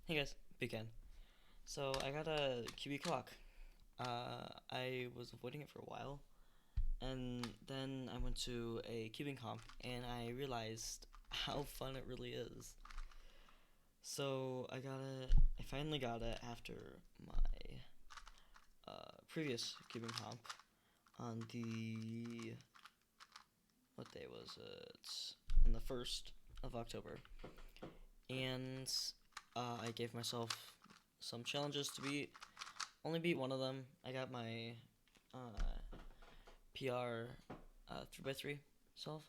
Hey guys, Pkn. So I got a Qiyi clock. I was avoiding it for a while, and then I went to a cubing comp, and I realized how fun it really is. So I finally got it after my previous cubing comp on what day was it? On the 1st of October. And I gave myself some challenges to beat. Only beat one of them. I got my PR 3x3 self,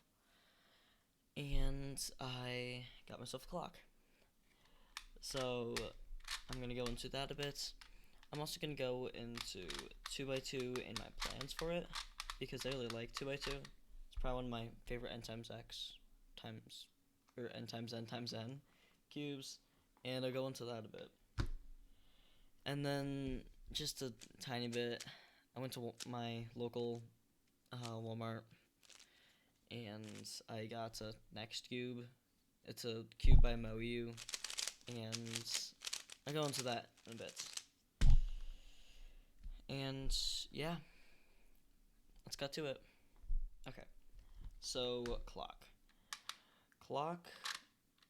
and I got myself a clock. So I'm gonna go into that a bit. I'm also gonna go into 2x2 and my plans for it because I really like 2x2. It's probably one of my favorite n times x times or n times n times n cubes, and I'll go into that a bit. And then just a tiny bit, I went to my local Walmart, and I got a next cube. It's a cube by Moyu, and I'll go into that in a bit. And yeah, let's get to it. Okay, so clock. Clock,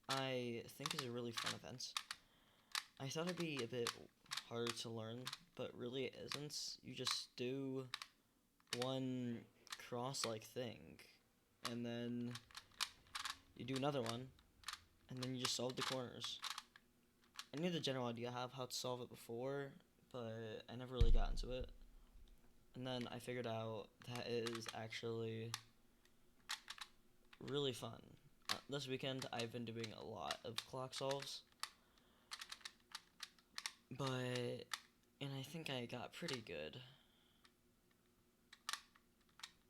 I think, is a really fun event. I thought it'd be a bit harder to learn, but really it isn't. You just do one cross-like thing, and then you do another one, and then you just solve the corners. I knew the general idea of how to solve it before, but I never really got into it. And then I figured out that it is actually really fun. This weekend I've been doing a lot of clock solves, and I think I got pretty good.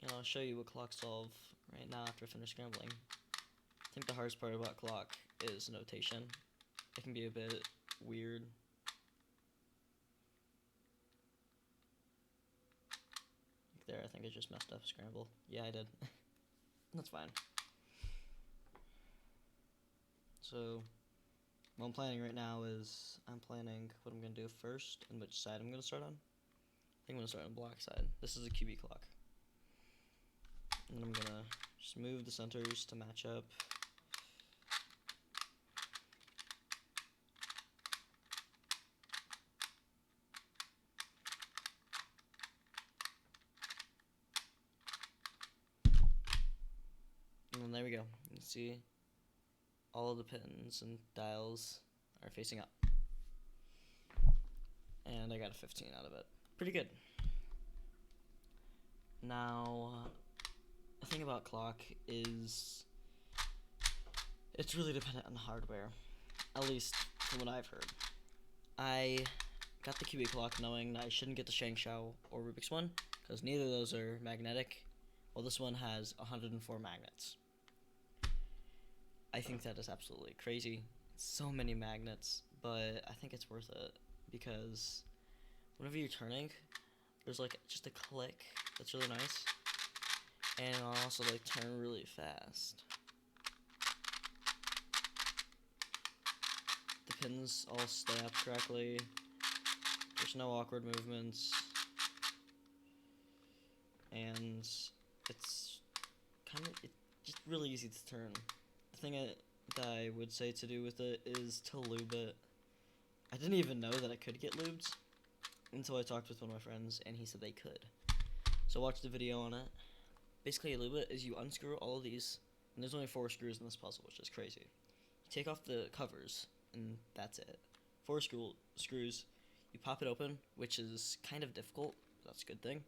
And I'll show you a clock solve right now after I finish scrambling. I think the hardest part about clock is notation. It can be a bit weird. There, I think I just messed up scramble. Yeah, I did. That's fine. So, what I'm planning right now is I'm planning what I'm going to do first and which side I'm going to start on. I think I'm going to start on the black side. This is a QB clock. And I'm going to just move the centers to match up. And there we go. You can see all of the pins and dials are facing up. And I got a 15 out of it. Pretty good. Now, the thing about clock is it's really dependent on the hardware, at least from what I've heard. I got the QB clock knowing that I shouldn't get the Shangshao or Rubik's one, because neither of those are magnetic, while this one has 104 magnets. I think that is absolutely crazy. So many magnets, but I think it's worth it, because whenever you're turning, there's like just a click that's really nice, and it'll also like turn really fast. The pins all stay up correctly. There's no awkward movements, and it's just really easy to turn. The thing that I would say to do with it is to lube it. I didn't even know that I could get lubed until I talked with one of my friends, and he said they could. So watch the video on it. Basically, a lube it is you unscrew all of these, and there's only 4 screws in this puzzle, which is crazy. You take off the covers, and that's it. 4 screws. You pop it open, which is kind of difficult, but that's a good thing.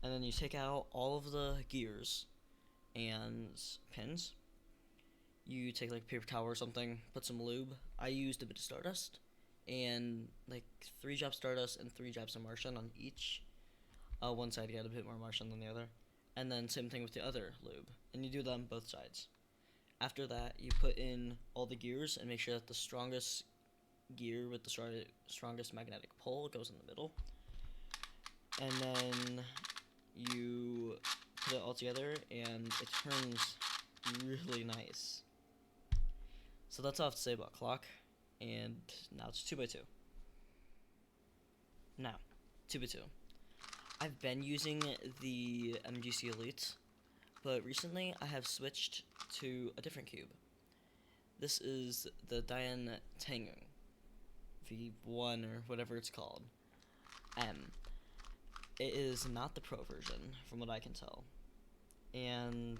And then you take out all of the gears and pins. You take like a paper towel or something, put some lube. I used a bit of Stardust, and like 3 drops Stardust and 3 drops of Martian on each. One side got a bit more Martian than the other. And then same thing with the other lube. And you do that on both sides. After that, you put in all the gears and make sure that the strongest gear with the strongest magnetic pole goes in the middle. And then you put it all together, and it turns really nice. So that's all I have to say about clock. and now it's 2x2. Now, 2x2. I've been using the MGC Elite, but recently I have switched to a different cube. This is the Pkncuber V1 or whatever it's called. It is not the pro version, from what I can tell. And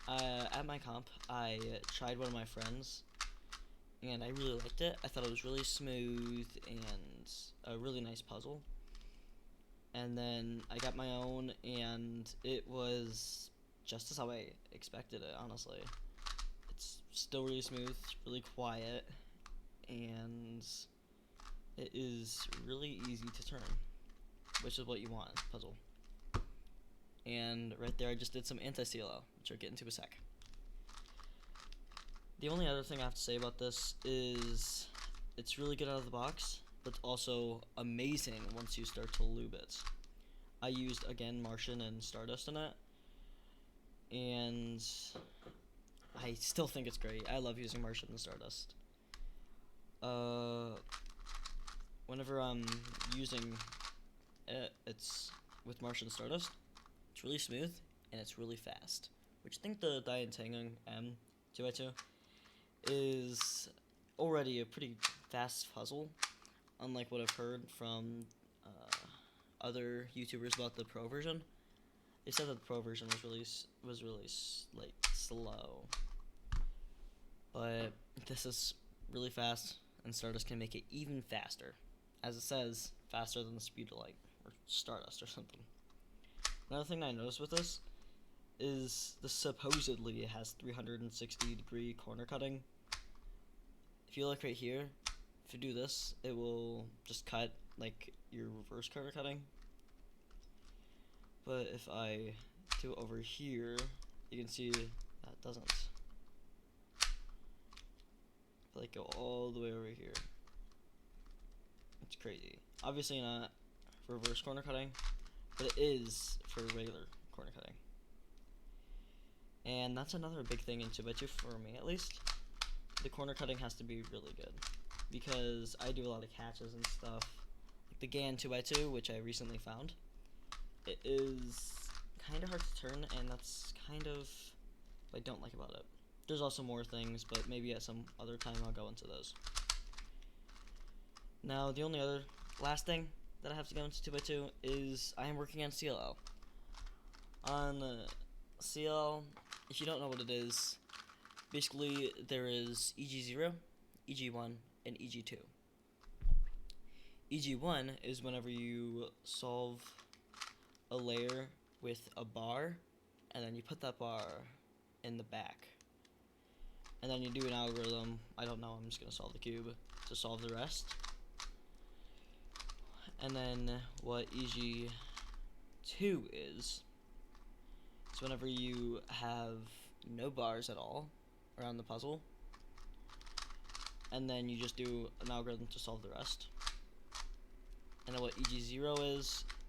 at my comp, I tried one of my friends, and I really liked it. I thought it was really smooth and a really nice puzzle. And then I got my own, and it was just as how I expected it, honestly. It's still really smooth, really quiet, and it is really easy to turn, which is what you want in a puzzle. And right there I just did some anti-CLO, which I'll get into in a sec. The only other thing I have to say about this is it's really good out of the box, but it's also amazing once you start to lube it. I used, again, Martian and Stardust in it, and I still think it's great. I love using Martian and Stardust. Whenever I'm using it, it's with Martian and Stardust, it's really smooth, and it's really fast, which I think the Pkncuber M2x2 is already a pretty fast puzzle, unlike what I've heard from other YouTubers about the pro version. They said that the pro version was really like slow, but this is really fast, and Stardust can make it even faster, as it says, faster than the speed of light or Stardust or something. Another thing I noticed with this is this supposedly it has 360-degree corner cutting. If you look right here, if you do this, it will just cut like your reverse corner cutting. But if I do it over here, you can see that doesn't. If I go all the way over here, it's crazy. Obviously not for reverse corner cutting, but it is for regular corner cutting. And that's another big thing in 2x2 for me, at least. The corner cutting has to be really good, because I do a lot of catches and stuff. Like the GAN 2x2, which I recently found, it is kind of hard to turn, and that's kind of what I don't like about it. There's also more things, but maybe at some other time I'll go into those. Now, the only other last thing that I have to go into 2x2 is I am working on CLL. On CLL, if you don't know what it is, basically there is EG0, EG1, and EG2. EG1 is whenever you solve a layer with a bar, and then you put that bar in the back, and then you do an algorithm. I don't know, I'm just going to solve the cube to solve the rest. And then what EG2 is whenever you have no bars at all around the puzzle, and then you just do an algorithm to solve the rest. And then what EG0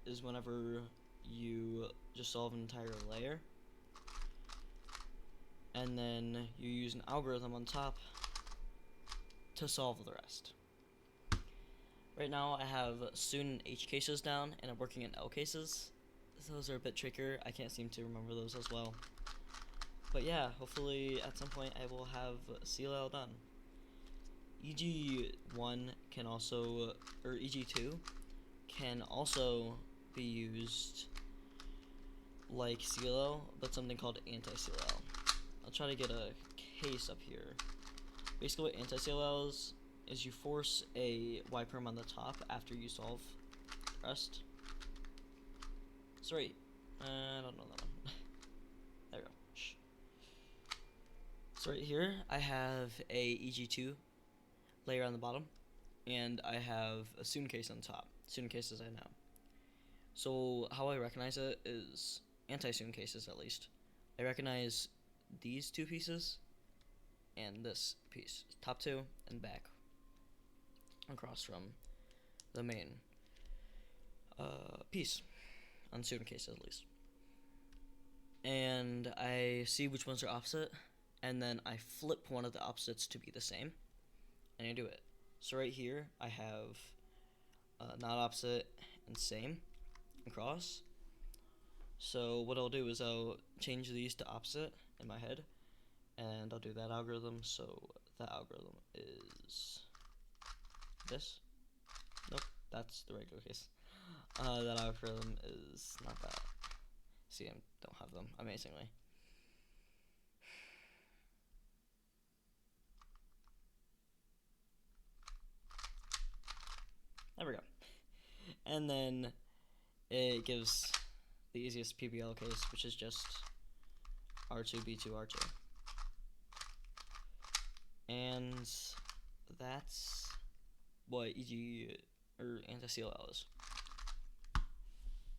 is whenever you just solve an entire layer, and then you use an algorithm on top to solve the rest. Right now I have soon and H cases down, and I'm working in L cases. Those are a bit trickier. I can't seem to remember those as well. But yeah, hopefully at some point I will have CLL done. EG1 can also, or EG2 can also be used like CLL, but something called anti-CLL. I'll try to get a case up here. Basically what anti-CLL is you force a Y-perm on the top after you solve the rest. Sorry, I don't know that one. There we go. Shh. So right here, I have a EG2 layer on the bottom, and I have a student case on top. Student cases I know. So how I recognize it is anti-student cases, at least. I recognize these two pieces and this piece, top two and back, across from the main piece on student cases, at least. And I see which ones are opposite, and then I flip one of the opposites to be the same. and I do it. So right here, I have not opposite and same and cross. So what I'll do is I'll change these to opposite in my head, and I'll do that algorithm. So that algorithm is this. Nope, that's the regular case. That algorithm is not that. See, I don't have them, amazingly. There we go. And then it gives the easiest PBL case, which is just R2, B2, R2. And that's what EG or anti-CLL is.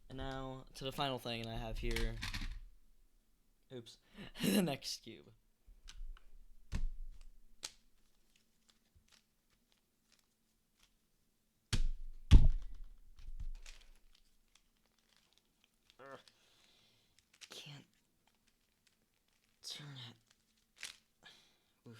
And now to the final thing I have here. Oops. The next cube. Can't turn it. Oof.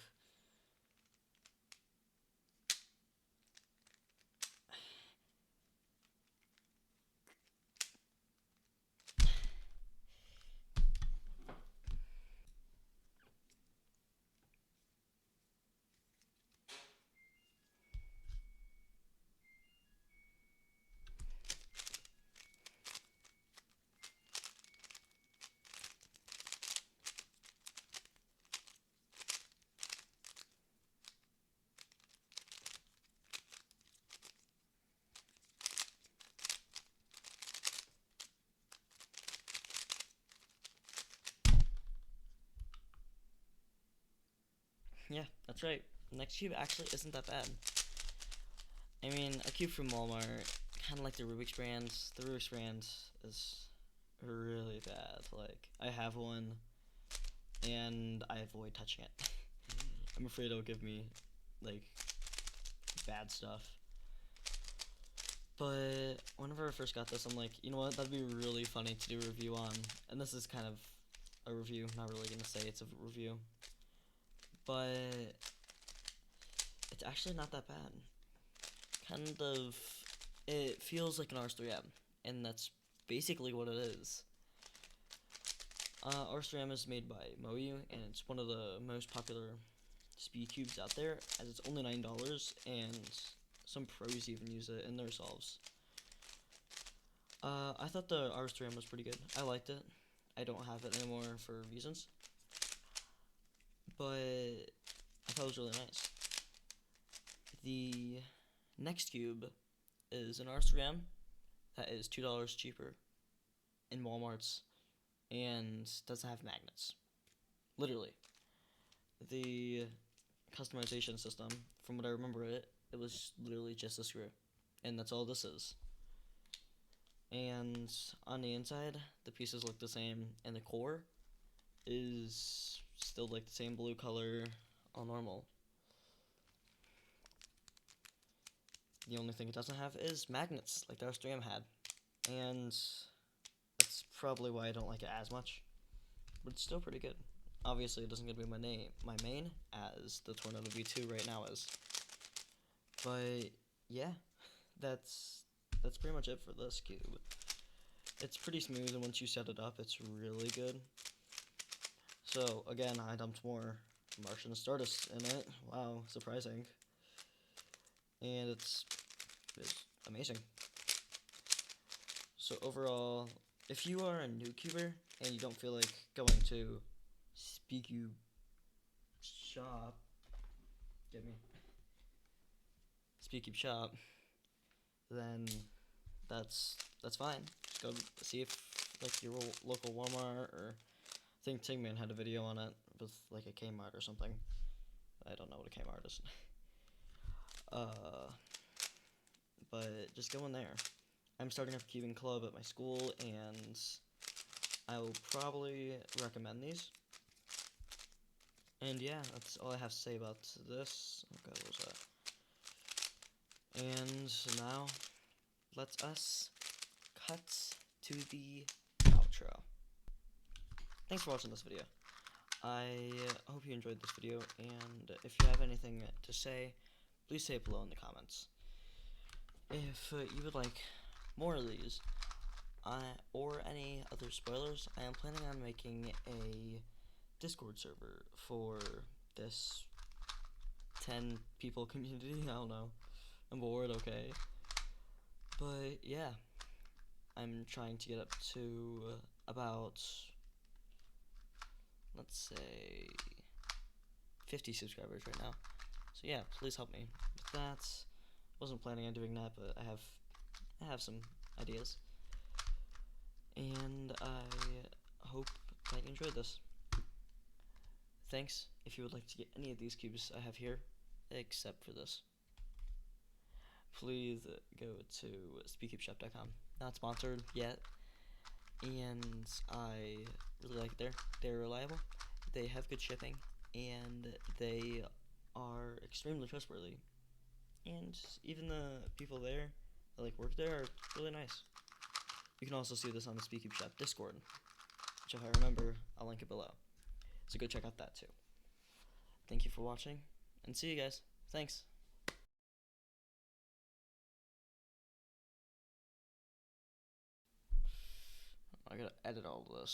Yeah, that's right. The next cube actually isn't that bad. I mean, a cube from Walmart, kind of like the Rubik's brand. The Rubik's brand is really bad. Like, I have one, and I avoid touching it. I'm afraid it'll give me, like, bad stuff. But whenever I first got this, I'm like, you know what, that'd be really funny to do a review on. And this is kind of a review, not really gonna say it's a review. But it's actually not that bad. Kind of, it feels like an R3M, and that's basically what it is. R3M is made by Moyu, and it's one of the most popular speed cubes out there, as it's only $9, and some pros even use it in their solves. I thought the R3M was pretty good. I liked it. I don't have it anymore for reasons, but I thought it was really nice. The next cube is an R3M that is $2 cheaper in Walmart's and doesn't have magnets. Literally. The customization system, from what I remember it was literally just a screw. And that's all this is. And on the inside, the pieces look the same, and the core is still like the same blue color, all normal. The only thing it doesn't have is magnets, like the R3M had. And that's probably why I don't like it as much. But it's still pretty good. Obviously, it doesn't get to be my main, as the Tornado V2 right now is. But yeah, that's pretty much it for this cube. It's pretty smooth, and once you set it up, it's really good. So again, I dumped more Martian Stardust in it. Wow, surprising. And it's amazing. So overall, if you are a new cuber and you don't feel like going to Pkcube shop, Pkcube shop, then that's fine. Just go see if like your local Walmart, or I think Tingman had a video on it with like a Kmart or something. I don't know what a Kmart is. But just go in there. I'm starting a cubing club at my school, and I will probably recommend these. And yeah, that's all I have to say about this. Okay, what was that? And now, let us cut to the outro. Thanks for watching this video. I hope you enjoyed this video, and if you have anything to say, please say it below in the comments. If you would like more of these, or any other spoilers, I am planning on making a Discord server for this 10 people community. I don't know. I'm bored, okay. But yeah, I'm trying to get up to about, let's say, 50 subscribers right now. So yeah, please help me with that. Wasn't planning on doing that, but I have some ideas. And I hope that you enjoyed this. Thanks. If you would like to get any of these cubes I have here, except for this, please go to speakcubeshop.com. Not sponsored yet, and I really like it there. They're reliable, they have good shipping, and they are extremely trustworthy. And even the people there that like work there are really nice. You can also see this on the Pkcube Shop Discord, which if I remember, I'll link it below. So go check out that too. Thank you for watching, and see you guys. Thanks. I gotta edit all of this.